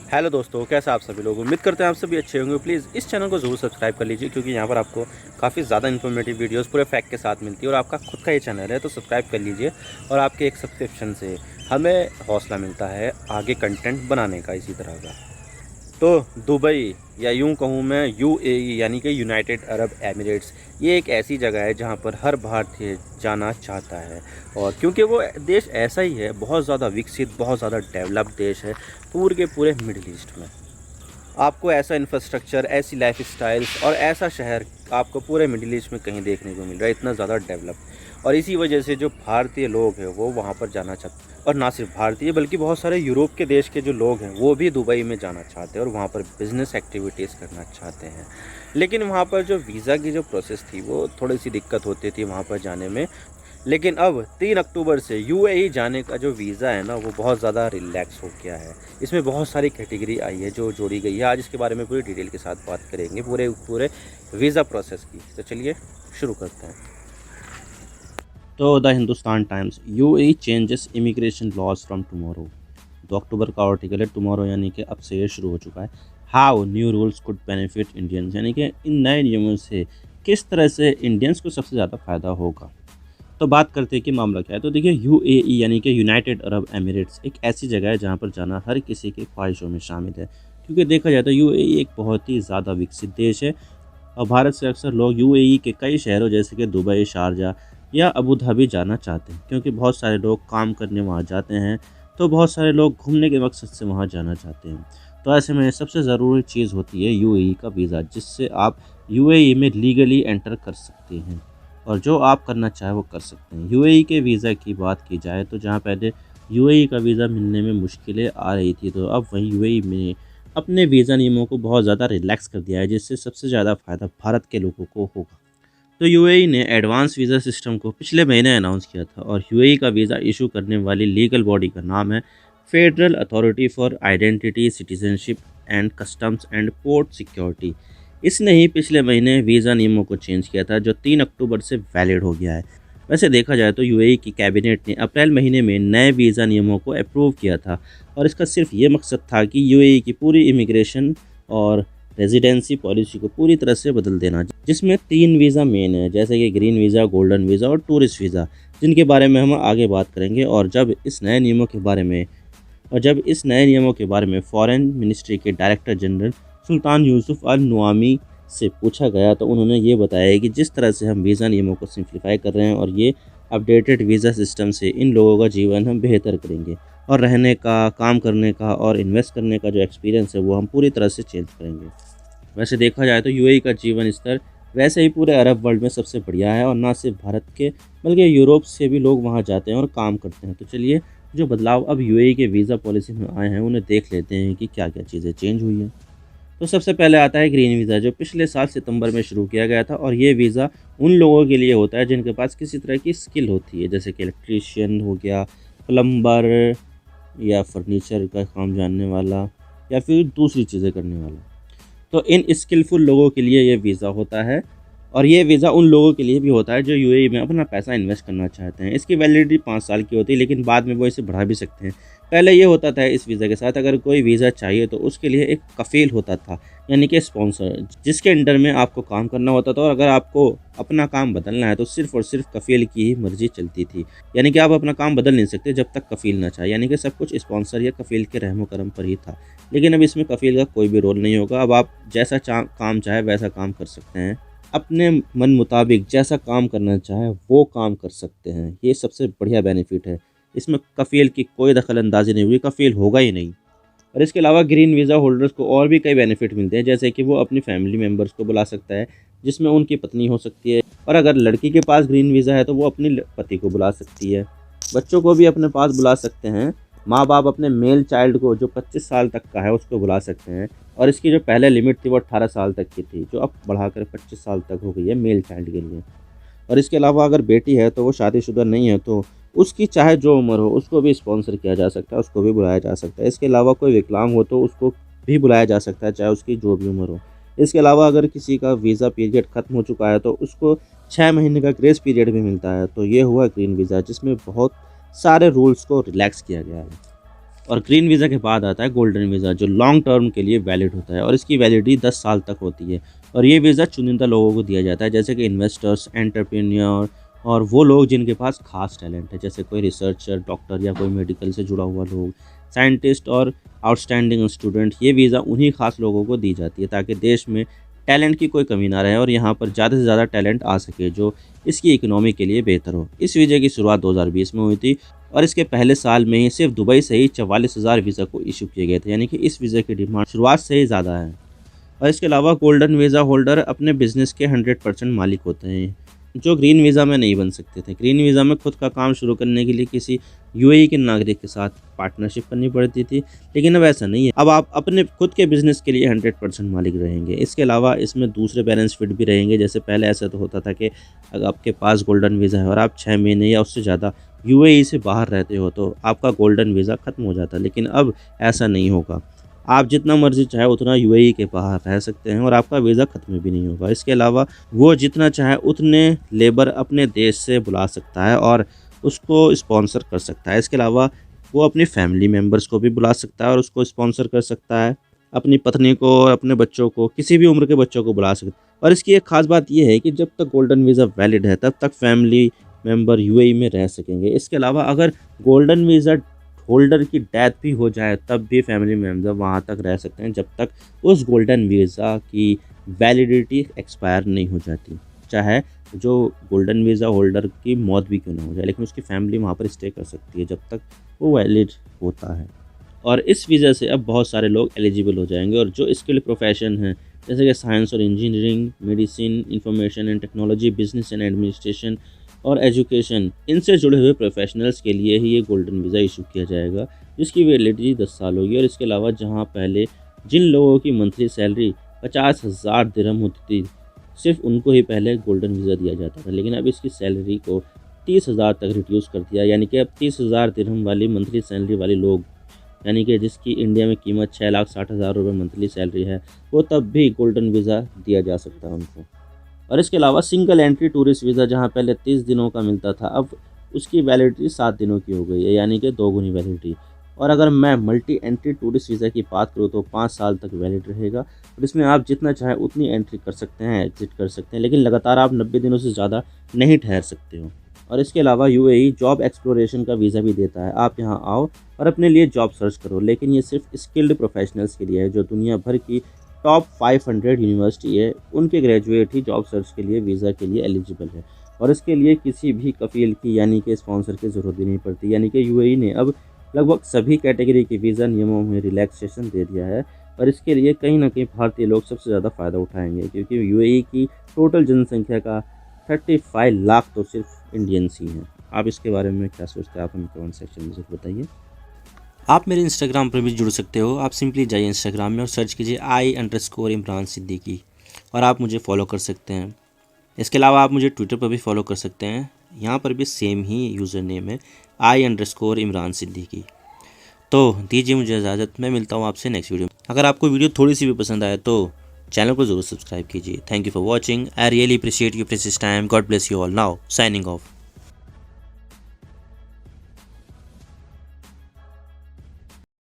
Hello दोस्तों, कैसे आप सभी लोग। उम्मीद करते हैं आप सभी अच्छे होंगे। प्लीज़ इस चैनल को ज़रूर सब्सक्राइब कर लीजिए, क्योंकि यहाँ पर आपको काफ़ी ज़्यादा इन्फॉर्मेटिव वीडियोस पूरे फैक्ट के साथ मिलती है। और आपका खुद का ये चैनल है तो सब्सक्राइब कर लीजिए। और आपके एक सब्सक्रिप्शन से हमें हौसला मिलता है आगे कंटेंट बनाने का इसी तरह का। तो दुबई, या यूं कहूं मैं यूएई यानी कि यूनाइटेड अरब एमिरेट्स, ये एक ऐसी जगह है जहां पर हर भारतीय जाना चाहता है। और क्योंकि वो देश ऐसा ही है, बहुत ज़्यादा विकसित, बहुत ज़्यादा डेवलप्ड देश है पूरे के पूरे मिडिल ईस्ट में। आपको ऐसा इंफ्रास्ट्रक्चर, ऐसी लाइफ स्टाइल्स और ऐसा शहर आपको पूरे मिडिल ईस्ट में कहीं देखने को मिल रहा है, इतना ज़्यादा डेवलप। और इसी वजह से जो भारतीय लोग हैं वो वहाँ पर जाना चाहते हैं। और ना सिर्फ भारतीय बल्कि बहुत सारे यूरोप के देश के जो लोग हैं वो भी दुबई में जाना चाहते हैं और वहाँ पर बिज़नेस एक्टिविटीज़ करना चाहते हैं। लेकिन वहाँ पर जो वीज़ा की जो प्रोसेस थी वो थोड़ी सी दिक्कत होती थी वहाँ पर जाने में। लेकिन अब 3 अक्टूबर से यूएई जाने का जो वीज़ा है ना वो बहुत ज़्यादा रिलैक्स हो गया है। इसमें बहुत सारी कैटेगरी आई है जो जोड़ी गई है। आज इसके बारे में पूरी डिटेल के साथ बात करेंगे पूरे पूरे वीज़ा प्रोसेस की। तो चलिए शुरू करते हैं। तो the Hindustan Times, UAE changes immigration laws from tomorrow. 2 अक्टूबर का आर्टिकल है। टुमारो यानी कि अब से ये शुरू हो चुका है। How new rules could benefit Indians, यानी कि इन नए नियमों से किस तरह से इंडियंस को सबसे ज़्यादा फ़ायदा होगा। तो बात करते हैं कि मामला क्या है। तो देखिए, यूएई यानी कि यूनाइटेड अरब एमिरेट्स एक ऐसी जगह है जहाँ पर जाना हर किसी की ख्वाहिशों में शामिल है। क्योंकि देखा जाए तो यूएई एक बहुत ही ज़्यादा विकसित देश है। और भारत से अक्सर लोग यूएई के कई शहरों जैसे कि दुबई, शारजा या अबू धाबी जाना चाहते हैं, क्योंकि बहुत सारे लोग काम करने वहाँ जाते हैं। तो बहुत सारे लोग घूमने के मकसद से वहाँ जाना चाहते हैं। तो ऐसे में सबसे ज़रूरी चीज़ होती है यूएई का वीज़ा, जिससे आप यूएई में लीगली एंटर कर सकते हैं और जो आप करना चाहें वो कर सकते हैं। यूएई के वीज़ा की बात की जाए तो जहाँ पहले यूएई का वीज़ा मिलने में मुश्किलें आ रही थी, तो अब वहीं यूएई में अपने वीज़ा नियमों को बहुत ज़्यादा रिलैक्स कर दिया है, जिससे सबसे ज़्यादा फ़ायदा भारत के लोगों को होगा। तो यूएई ने एडवांस वीज़ा सिस्टम को पिछले महीने अनाउंस किया था। और यूएई का वीज़ा इशू करने वाली लीगल बॉडी का नाम है federal authority for identity, citizenship and customs and port security. इसने ही पिछले महीने वीज़ा नियमों को चेंज किया था, जो 3 अक्टूबर से वैलिड हो गया है। वैसे देखा जाए तो यूएई की कैबिनेट ने अप्रैल महीने में नए वीज़ा नियमों को अप्रूव किया था। और इसका सिर्फ ये मकसद था कि यूएई की पूरी इमिग्रेशन और रेजिडेंसी पॉलिसी को पूरी तरह से बदल देना, जिसमें 3 वीज़ा मेन है, जैसे कि ग्रीन वीज़ा, गोल्डन वीज़ा और टूरिस्ट वीज़ा, जिनके बारे में हम आगे बात करेंगे। जब इस नए नियमों के बारे में फॉरेन मिनिस्ट्री के डायरेक्टर जनरल सुल्तान यूसुफ अल नुआमी से पूछा गया, तो उन्होंने ये बताया कि जिस तरह से हम वीज़ा नियमों को सिंप्लीफाई कर रहे हैं और ये अपडेटेड वीज़ा सिस्टम से इन लोगों का जीवन हम बेहतर करेंगे और रहने का, काम करने का और इन्वेस्ट करने का जो एक्सपीरियंस है वो हम पूरी तरह से चेंज करेंगे। वैसे देखा जाए तो यूएई का जीवन स्तर वैसे ही पूरे अरब वर्ल्ड में सबसे बढ़िया है, और ना सिर्फ भारत के बल्कि यूरोप से भी लोग वहाँ जाते हैं और काम करते हैं। तो चलिए, जो बदलाव अब यूएई के वीज़ा पॉलिसी में आए हैं उन्हें देख लेते हैं कि क्या क्या चीज़ें चेंज हुई हैं। तो सबसे पहले आता है ग्रीन वीज़ा, जो पिछले साल सितंबर में शुरू किया गया था। और ये वीज़ा उन लोगों के लिए होता है जिनके पास किसी तरह की स्किल होती है, जैसे कि इलेक्ट्रीशियन हो गया, प्लम्बर या फर्नीचर का काम जानने वाला या फिर दूसरी चीज़ें करने वाला। तो इन स्किलफुल लोगों के लिए ये वीज़ा होता है। और ये वीज़ा उन लोगों के लिए भी होता है जो यूएई में अपना पैसा इन्वेस्ट करना चाहते हैं। इसकी वैलिडिटी 5 साल की होती है, लेकिन बाद में वो इसे बढ़ा भी सकते हैं। पहले ये होता था इस वीज़ा के साथ, अगर कोई वीज़ा चाहिए तो उसके लिए एक कफ़ील होता था, यानी कि स्पॉन्सर, जिसके अंडर में आपको काम करना होता था। और अगर आपको अपना काम बदलना है तो सिर्फ़ और सिर्फ कफ़ील की ही मर्ज़ी चलती थी, यानी कि आप अपना काम बदल नहीं सकते जब तक कफ़ील ना चाहे, यानी कि सब कुछ स्पॉन्सर या कफ़ील के रहमो करम पर ही था। लेकिन अब इसमें कफ़ील का कोई भी रोल नहीं होगा। अब आप जैसा काम चाहे वैसा काम कर सकते हैं, अपने मन मुताबिक जैसा काम करना चाहे वो काम कर सकते हैं। ये सबसे बढ़िया बेनिफिट है। इसमें कफ़ील की कोई दखल अंदाजी नहीं हुई, कफ़ील होगा ही नहीं। और इसके अलावा ग्रीन वीज़ा होल्डर्स को और भी कई बेनिफिट मिलते हैं, जैसे कि वो अपनी फैमिली मेम्बर्स को बुला सकता है, जिसमें उनकी पत्नी हो सकती है। और अगर लड़की के पास ग्रीन वीज़ा है तो वो अपनी पति को बुला सकती है। बच्चों को भी अपने पास बुला सकते हैं। माँ बाप अपने मेल चाइल्ड को, जो 25 साल तक का है, उसको बुला सकते हैं। और इसकी जो पहले लिमिट थी वो 18 साल तक की थी, जो अब बढ़ाकर 25 साल तक हो गई है मेल चाइल्ड के लिए। और इसके अलावा अगर बेटी है तो वो शादीशुदा नहीं है तो उसकी चाहे जो उम्र हो उसको भी स्पॉन्सर किया जा सकता है, उसको भी बुलाया जा सकता है। इसके अलावा कोई विकलांग हो तो उसको भी बुलाया जा सकता है, चाहे उसकी जो भी उम्र हो। इसके अलावा अगर किसी का वीज़ा पीरियड ख़त्म हो चुका है तो उसको 6 महीने का ग्रेस पीरियड भी मिलता है। तो ये हुआ ग्रीन वीज़ा, जिसमें बहुत सारे रूल्स को रिलैक्स किया गया है। और ग्रीन वीज़ा के बाद आता है गोल्डन वीज़ा, जो लॉन्ग टर्म के लिए वैलिड होता है और इसकी वैलिडिटी 10 साल तक होती है। और ये वीज़ा चुनिंदा लोगों को दिया जाता है, जैसे कि इन्वेस्टर्स, एंटरप्रेन्योर और वो लोग जिनके पास खास टैलेंट है, जैसे कोई रिसर्चर, डॉक्टर या कोई मेडिकल से जुड़ा हुआ लोग, साइंटिस्ट और आउटस्टैंडिंग स्टूडेंट। ये वीज़ा उन्हीं खास लोगों को दी जाती है ताकि देश में टैलेंट की कोई कमी ना रहे और यहाँ पर ज़्यादा से ज़्यादा टैलेंट आ सके जो इसकी इकोनॉमी के लिए बेहतर हो। इस वीज़ा की शुरुआत 2020 में हुई थी और इसके पहले साल में ही सिर्फ दुबई से ही 44,000 वीज़ा को इशू किए गए थे, यानी कि इस वीज़ा की डिमांड शुरुआत से ही ज़्यादा है। और इसके अलावा गोल्डन वीज़ा होल्डर अपने बिजनेस के 100% मालिक होते हैं, जो ग्रीन वीज़ा में नहीं बन सकते थे। ग्रीन वीज़ा में खुद का काम शुरू करने के लिए किसी यूएई के नागरिक के साथ पार्टनरशिप करनी पड़ती थी, लेकिन अब ऐसा नहीं है। अब आप अपने खुद के बिज़नेस के लिए 100% मालिक रहेंगे। इसके अलावा इसमें दूसरे बेनिफिट भी रहेंगे, जैसे पहले ऐसा तो होता था कि अगर आपके पास गोल्डन वीज़ा है और आप 6 महीने या उससे ज़्यादा यूएई से बाहर रहते हो तो आपका गोल्डन वीज़ा ख़त्म हो जाता, लेकिन अब ऐसा नहीं होगा। आप जितना मर्ज़ी चाहे उतना यूएई के बाहर रह सकते हैं और आपका वीज़ा ख़त्म भी नहीं होगा। इसके अलावा वो जितना चाहे उतने लेबर अपने देश से बुला सकता है और उसको स्पॉन्सर कर सकता है। इसके अलावा वो अपनी फैमिली मेम्बर्स को भी बुला सकता है और उसको स्पॉन्सर कर सकता है। अपनी पत्नी को और अपने बच्चों को, किसी भी उम्र के बच्चों को बुला सकता है। और इसकी एक ख़ास बात ये है कि जब तक गोल्डन वीज़ा वैलिड है तब तक फैमिली मेंबर यूएई में रह सकेंगे। इसके अलावा अगर गोल्डन वीज़ा होल्डर की डेथ भी हो जाए तब भी फैमिली मेंबर वहाँ तक रह सकते हैं जब तक उस गोल्डन वीज़ा की वैलिडिटी एक्सपायर नहीं हो जाती। चाहे जो गोल्डन वीज़ा होल्डर की मौत भी क्यों ना हो जाए, लेकिन उसकी फैमिली वहाँ पर स्टे कर सकती है जब तक वो वैलिड होता है। और इस वीज़ा से अब बहुत सारे लोग एलिजिबल हो जाएंगे और जो स्किल्ड प्रोफेशन हैं, जैसे कि साइंस और engineering, medicine, information and technology, business and administration और एजुकेशन, इनसे जुड़े हुए प्रोफेशनल्स के लिए ही ये गोल्डन वीज़ा इशू किया जाएगा, जिसकी वैलिडिटी 10 साल होगी। और इसके अलावा जहाँ पहले जिन लोगों की मंथली सैलरी 50,000 दिरहम होती थी, सिर्फ उनको ही पहले गोल्डन वीज़ा दिया जाता था, लेकिन अब इसकी सैलरी को 30,000 तक रिड्यूस कर दिया, यानी कि अब 30,000 दिरहम वाली मंथली सैलरी वाले लोग, यानी कि जिसकी इंडिया में कीमत 6,60,000 रुपये मंथली सैलरी है, वो तब भी गोल्डन वीज़ा दिया जा सकता है उनको। और इसके अलावा सिंगल एंट्री टूरिस्ट वीज़ा, जहाँ पहले 30 दिनों का मिलता था, अब उसकी वैलिडिटी 7 दिनों की हो गई है, यानी कि 2 गुनी वैलिडिटी। और अगर मैं मल्टी एंट्री टूरिस्ट वीज़ा की बात करूँ तो 5 साल तक वैलिड रहेगा और इसमें आप जितना चाहे उतनी एंट्री कर सकते हैं, एग्जिट कर सकते हैं, लेकिन लगातार आप 90 दिनों से ज़्यादा नहीं ठहर सकते हो। और इसके अलावा यूएई जॉब एक्सप्लोरेशन का वीज़ा भी देता है। आप यहाँ आओ और अपने लिए जॉब सर्च करो, लेकिन ये सिर्फ स्किल्ड प्रोफेशनल्स के लिए है जो दुनिया भर की टॉप 500 यूनिवर्सिटी है, उनके ग्रेजुएट ही जॉब सर्च के लिए वीज़ा के लिए एलिजिबल है। और इसके लिए किसी भी कफील की यानी कि स्पॉन्सर की ज़रूरत भी नहीं पड़ती, यानी कि यूएई ने अब लगभग सभी कैटेगरी के वीज़ा नियमों में रिलैक्सेशन दे दिया है। और इसके लिए कहीं ना कहीं भारतीय लोग सबसे ज़्यादा फ़ायदा उठाएंगे, क्योंकि यूएई की टोटल जनसंख्या का 35 लाख तो सिर्फ इंडियंस ही हैं। आप इसके बारे में क्या सोचते हैं, आप हमें कमेंट सेक्शन में ज़रूर बताइए। आप मेरे इंस्टाग्राम पर भी जुड़ सकते हो। आप सिंपली जाइए इंस्टाग्राम में और सर्च कीजिए I_इमरान सिद्दीकी और आप मुझे फॉलो कर सकते हैं। इसके अलावा आप मुझे ट्विटर पर भी फॉलो कर सकते हैं, यहाँ पर भी सेम ही यूज़र नेम है I_इमरान सिद्दीकी। तो दीजिए मुझे इजाज़त, मैं मिलता हूँ आपसे नेक्स्ट वीडियो में। अगर आपको वीडियो थोड़ी सी भी पसंद आए तो चैनल को ज़रूर सब्सक्राइब कीजिए। Thank you for watching. I really appreciate your precious time. God bless you all. Now signing off.